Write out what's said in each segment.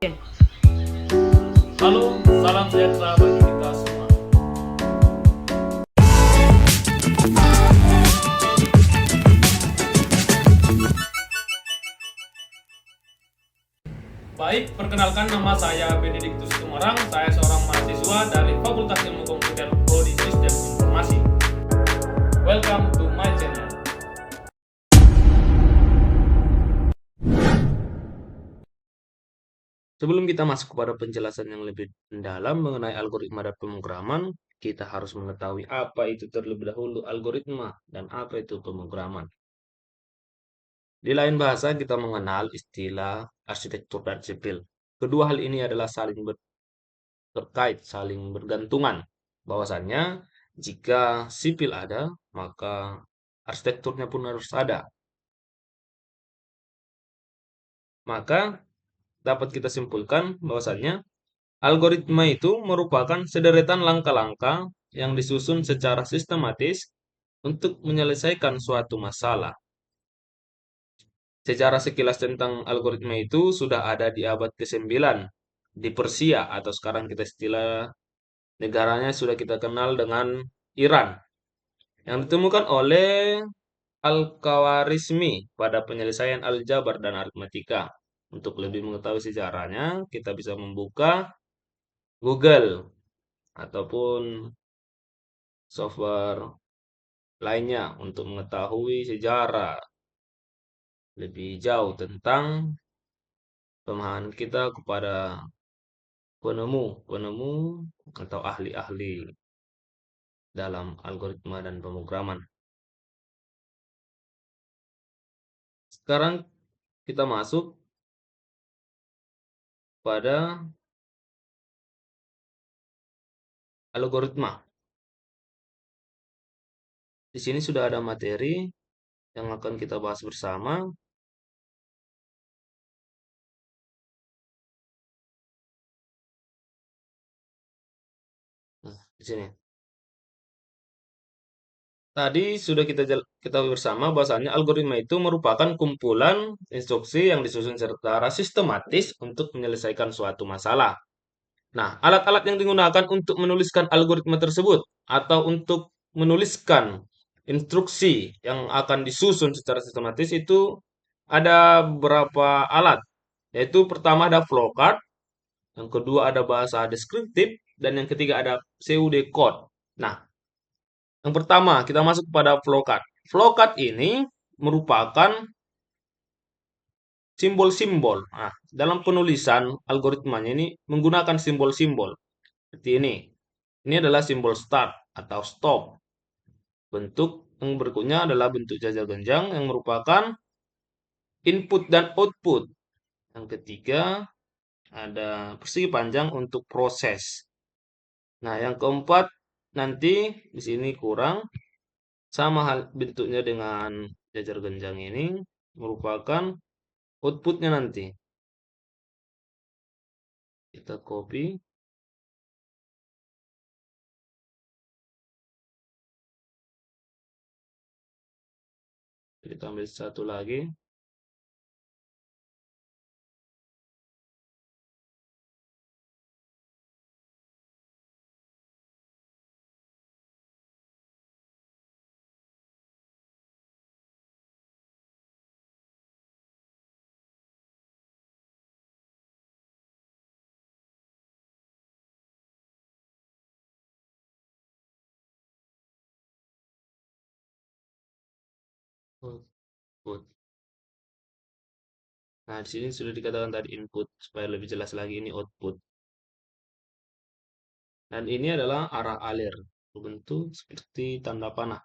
Halo, salam sejahtera bagi kita semua. Baik, perkenalkan nama saya Benediktus Tumarang. Saya seorang mahasiswa dari Fakultas Ilmu Komputer Prodi Sistem Informasi. Welcome to my channel. Sebelum kita masuk kepada penjelasan yang lebih mendalam mengenai algoritma dan pemrograman, kita harus mengetahui apa itu terlebih dahulu algoritma dan apa itu pemrograman. Di lain bahasa, kita mengenal istilah arsitektur dan sipil. Kedua hal ini adalah terkait, saling bergantungan. Bahwasannya, jika sipil ada, maka arsitekturnya pun harus ada. Maka dapat kita simpulkan bahwasannya algoritma itu merupakan sederetan langkah-langkah yang disusun secara sistematis untuk menyelesaikan suatu masalah. Secara sekilas tentang algoritma itu sudah ada di abad ke-9 di Persia atau sekarang kita istilah negaranya sudah kita kenal dengan Iran yang ditemukan oleh Al-Khawarizmi pada penyelesaian aljabar dan aritmatika. Untuk lebih mengetahui sejarahnya, kita bisa membuka Google ataupun software lainnya untuk mengetahui sejarah lebih jauh tentang pemahaman kita kepada penemu-penemu atau ahli-ahli dalam algoritma dan pemrograman. Sekarang kita masuk pada algoritma. Di sini sudah ada materi yang akan kita bahas bersama. Nah, di sini. Tadi sudah kita ketahui bersama bahwasannya algoritma itu merupakan kumpulan instruksi yang disusun secara sistematis untuk menyelesaikan suatu masalah. Nah, alat-alat yang digunakan untuk menuliskan algoritma tersebut atau untuk menuliskan instruksi yang akan disusun secara sistematis itu ada beberapa alat. Yaitu pertama ada flowchart, yang kedua ada bahasa deskriptif, dan yang ketiga ada pseudocode. Nah, yang pertama kita masuk pada flowchart. Flowchart ini merupakan simbol-simbol. Nah, dalam penulisan algoritmanya ini menggunakan simbol-simbol seperti ini. Ini adalah simbol start atau stop. Bentuk yang berikutnya adalah bentuk jajar genjang yang merupakan input dan output. Yang ketiga ada persegi panjang untuk proses. Nah, yang keempat nanti di sini kurang sama hal bentuknya dengan jajar genjang ini merupakan outputnya nanti. Kita copy, kita ambil satu lagi. Output. Nah, di sini sudah dikatakan tadi input supaya lebih jelas lagi ini output. Dan ini adalah arah alir berbentuk seperti tanda panah.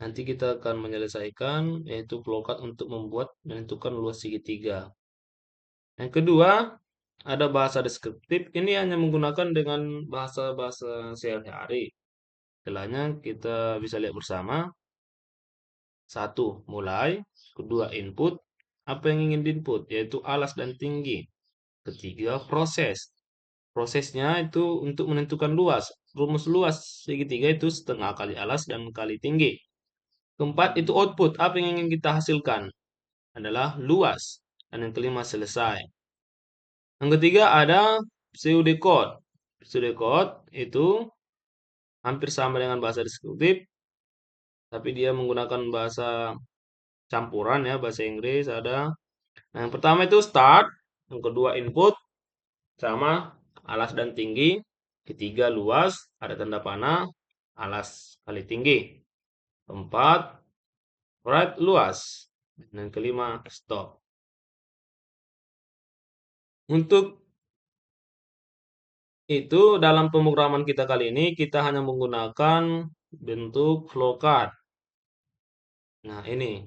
Nanti kita akan menyelesaikan yaitu flowchart untuk membuat menentukan luas segitiga. Yang kedua, ada bahasa deskriptif. Ini hanya menggunakan dengan bahasa-bahasa sehari-hari. Istilahnya kita bisa lihat bersama. Satu, mulai. Kedua, input. Apa yang ingin diinput? Yaitu alas dan tinggi. Ketiga, proses. Prosesnya itu untuk menentukan luas. Rumus luas segitiga itu setengah kali alas dan kali tinggi. Keempat, itu output. Apa yang ingin kita hasilkan? adalah luas. Dan yang kelima selesai. Yang ketiga ada pseudocode. Pseudocode itu hampir sama dengan bahasa deskriptif, tapi dia menggunakan bahasa campuran ya, bahasa Inggris ada. Nah, yang pertama itu start, yang kedua input, sama alas dan tinggi, ketiga luas, ada tanda panah, alas kali tinggi, keempat right luas, dan kelima stop. Untuk itu dalam pemrograman kita kali ini kita hanya menggunakan bentuk flowchart. Nah, ini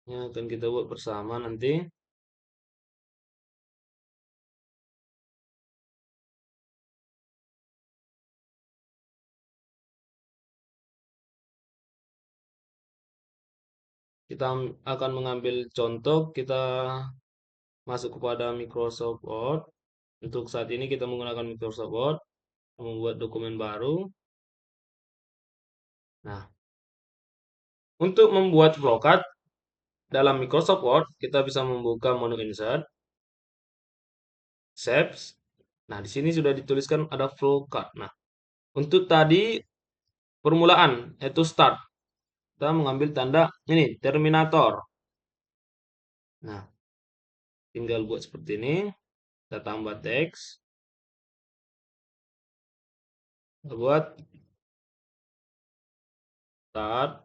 akan kita buat bersama nanti. Kita akan mengambil contoh, kita masuk kepada Microsoft Word. Untuk saat ini kita menggunakan Microsoft Word, membuat dokumen baru. Nah, untuk membuat flowchart dalam Microsoft Word, kita bisa membuka menu Insert, Shapes. Nah, di sini sudah dituliskan ada flowchart. Nah, untuk tadi permulaan, yaitu start, kita mengambil tanda ini, Terminator. Nah, tinggal buat seperti ini. Kita tambah teks. Kita buat start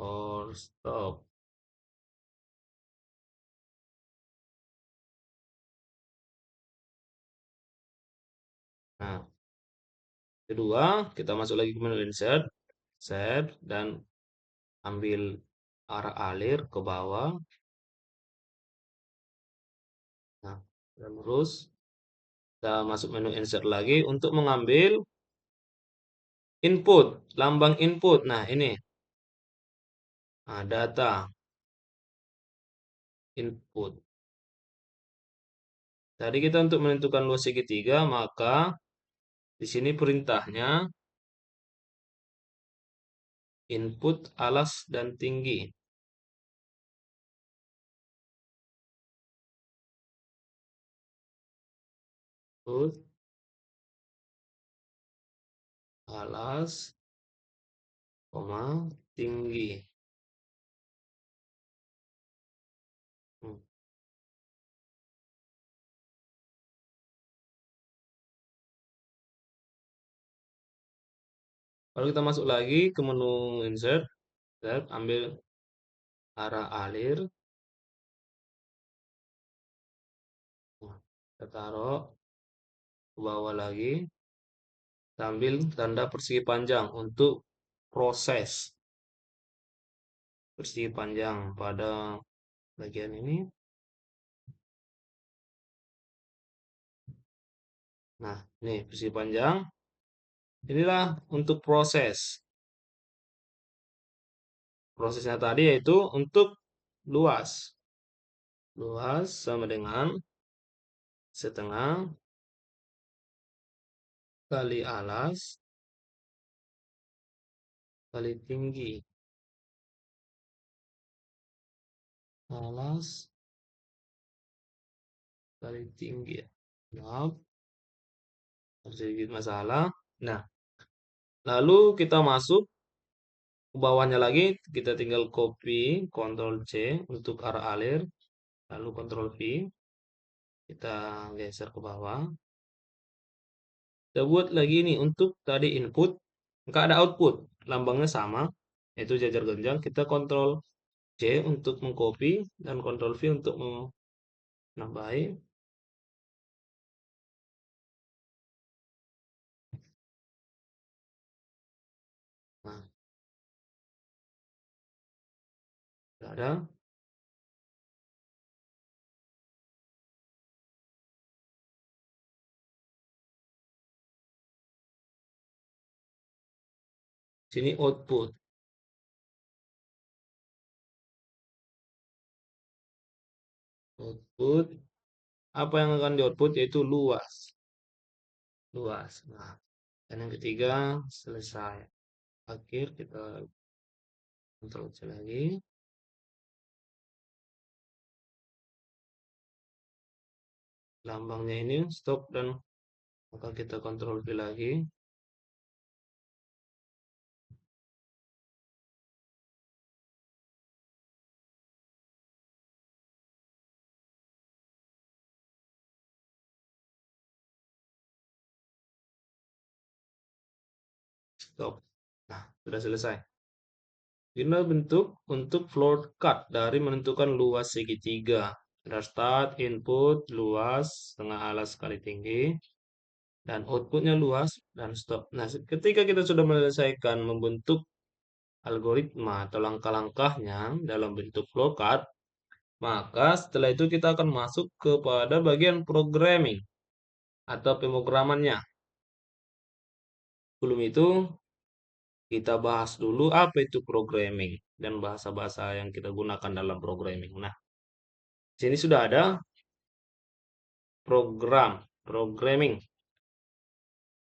or stop. Nah, kedua, kita masuk lagi ke menu Insert, Save, dan ambil arah alir ke bawah. Nah, dan lurus. Kita masuk menu Insert lagi untuk mengambil input, lambang input. Nah, ini. Nah, data input. Tadi kita untuk menentukan luas segitiga, maka di sini perintahnya input alas dan tinggi. Input alas, koma, tinggi. Hmm. Lalu kita masuk lagi ke menu Insert, ambil arah alir. Nah, kita taruh ke bawah lagi. Kita ambil tanda persegi panjang untuk proses persegi panjang pada bagian ini. Nah, ini persegi panjang. Inilah untuk proses. Prosesnya tadi yaitu untuk luas. Luas sama dengan setengah kali alas kali tinggi. Alas kali tinggi. Maaf, ada sedikit masalah. Nah, lalu kita masuk ke bawahnya lagi, kita tinggal copy, Ctrl C untuk arah alir, lalu Ctrl V, kita geser ke bawah. Kita buat lagi nih untuk tadi input, nggak ada output, lambangnya sama, yaitu jajar genjang. Kita Ctrl C untuk mengcopy dan Ctrl V untuk menambahi. Nah, sudah ada. Sini output. Output. Apa yang akan di output yaitu luas. Luas. Nah, dan yang ketiga selesai. Akhir kita Ctrl C lagi. Lambangnya ini stop dan maka kita Ctrl V lagi. Stop. Nah, sudah selesai. Inilah bentuk untuk floor cut dari menentukan luas segitiga. Ada start, input, luas, setengah alas kali tinggi, dan outputnya luas, dan stop. Nah, ketika kita sudah menyelesaikan membentuk algoritma atau langkah-langkahnya dalam bentuk floor cut, maka setelah itu kita akan masuk kepada bagian programming atau pemrogramannya. Sebelum itu, kita bahas dulu apa itu programming dan bahasa-bahasa yang kita gunakan dalam programming. Nah, sini sudah ada programming.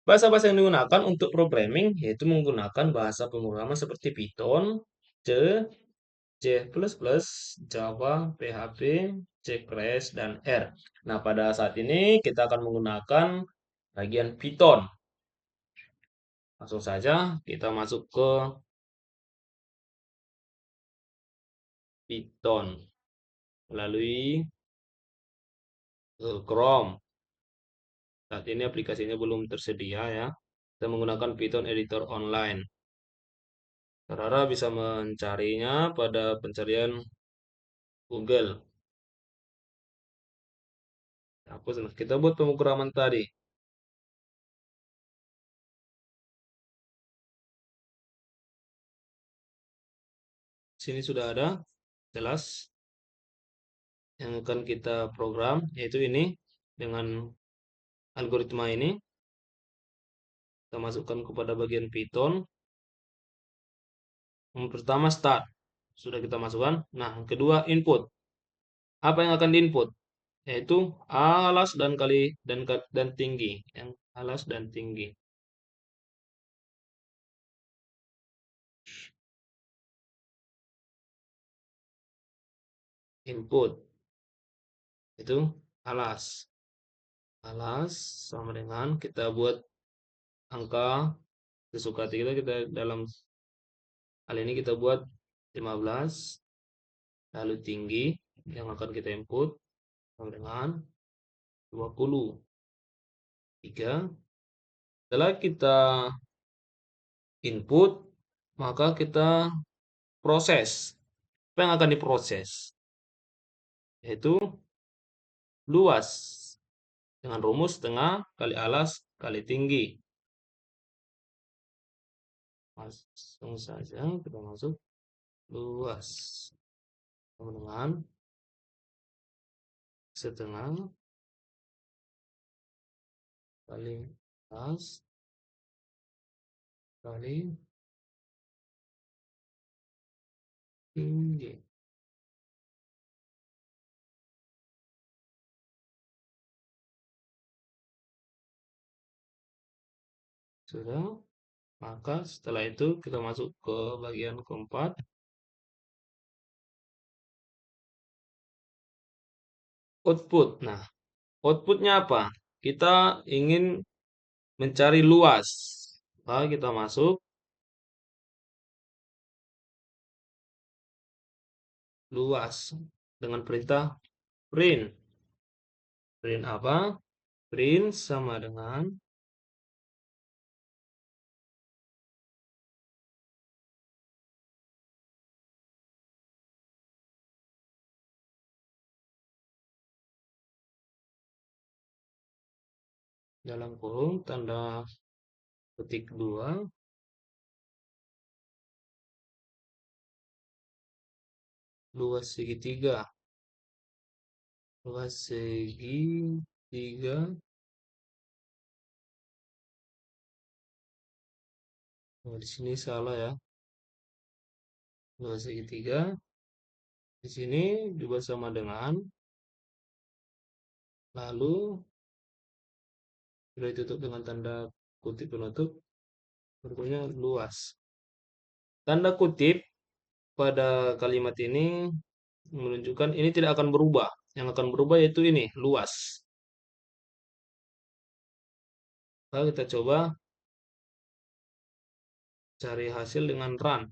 Bahasa-bahasa yang digunakan untuk programming yaitu menggunakan bahasa pemrograman seperti Python, C, C++, Java, PHP, C Crash, dan R. Nah, pada saat ini kita akan menggunakan bagian Python. Langsung saja kita masuk ke Python melalui Chrome. Saat ini aplikasinya belum tersedia ya. Kita menggunakan Python Editor Online. Saudara bisa mencarinya pada pencarian Google. Hapus. Nah, kita buat pemrograman tadi. Sini sudah ada jelas yang akan kita program, yaitu ini dengan algoritma ini. Kita masukkan kepada bagian Python. Yang pertama start. Sudah kita masukkan. Nah, yang kedua input. Apa yang akan diinput? Yaitu alas dan kali dan tinggi. Yang alas dan tinggi. Input itu alas. Alas sama dengan kita buat angka sesuka kita dalam hal ini kita buat 15, lalu tinggi yang akan kita input sama dengan 23. Setelah kita input, maka kita proses. Apa yang akan diproses? Yaitu luas dengan rumus setengah kali alas kali tinggi. Langsung saja kita masuk luas sama dengan setengah kali alas kali tinggi. Sudah, maka setelah itu kita masuk ke bagian keempat. Output. Nah, outputnya apa? Kita ingin mencari luas. Maka kita masuk luas dengan perintah print. Print apa? Print sama dengan dalam kurung tanda petik 2 luas segitiga. Luas segitiga. Oh, di sini salah ya. Luas segitiga. Di sini juga sama dengan, lalu sudah ditutup dengan tanda kutip penutup, berikutnya luas. Tanda kutip pada kalimat ini menunjukkan ini tidak akan berubah. Yang akan berubah yaitu ini, luas. Lalu kita coba cari hasil dengan run.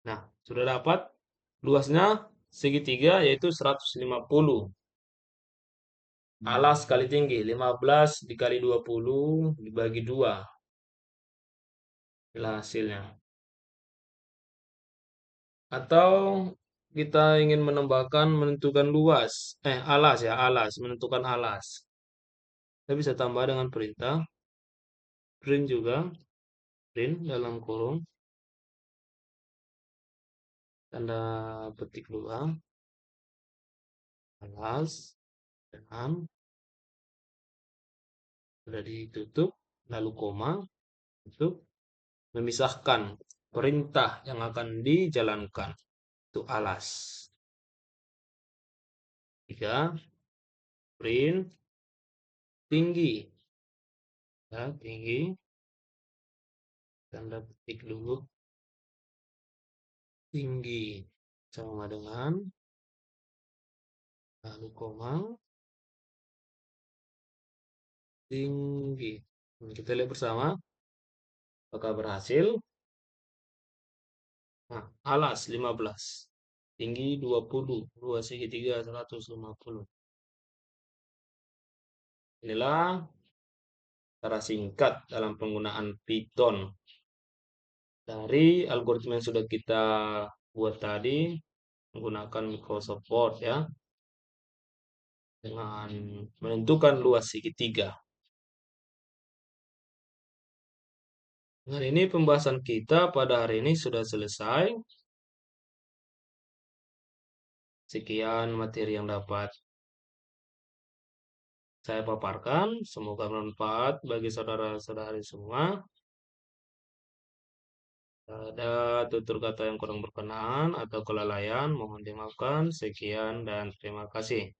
Nah, sudah dapat luasnya segitiga yaitu 150. Alas kali tinggi 15 dikali 20 dibagi 2. Inilah hasilnya. Atau kita ingin menentukan luas, alas ya, alas, menentukan alas. Kita bisa tambah dengan perintah print juga, print dalam kurung tanda petik luang, alas, dengan sudah ditutup, lalu koma untuk memisahkan perintah yang akan dijalankan. Itu alas. 3, print tinggi. Ya, tinggi. Tanda petik dulu. Tinggi sama dengan lalu koma tinggi. Kita lihat bersama apakah berhasil. Nah, alas 15, tinggi 20, luas segitiga 150. Inilah cara singkat dalam penggunaan Python dari algoritma yang sudah kita buat tadi menggunakan Microsoft Word ya, dengan menentukan luas segitiga. Dengan ini pembahasan kita pada hari ini sudah selesai. Sekian materi yang dapat saya paparkan. Semoga bermanfaat bagi saudara-saudari semua. Ada tutur kata yang kurang berkenan atau kelalaian, mohon dimaafkan. Sekian dan terima kasih.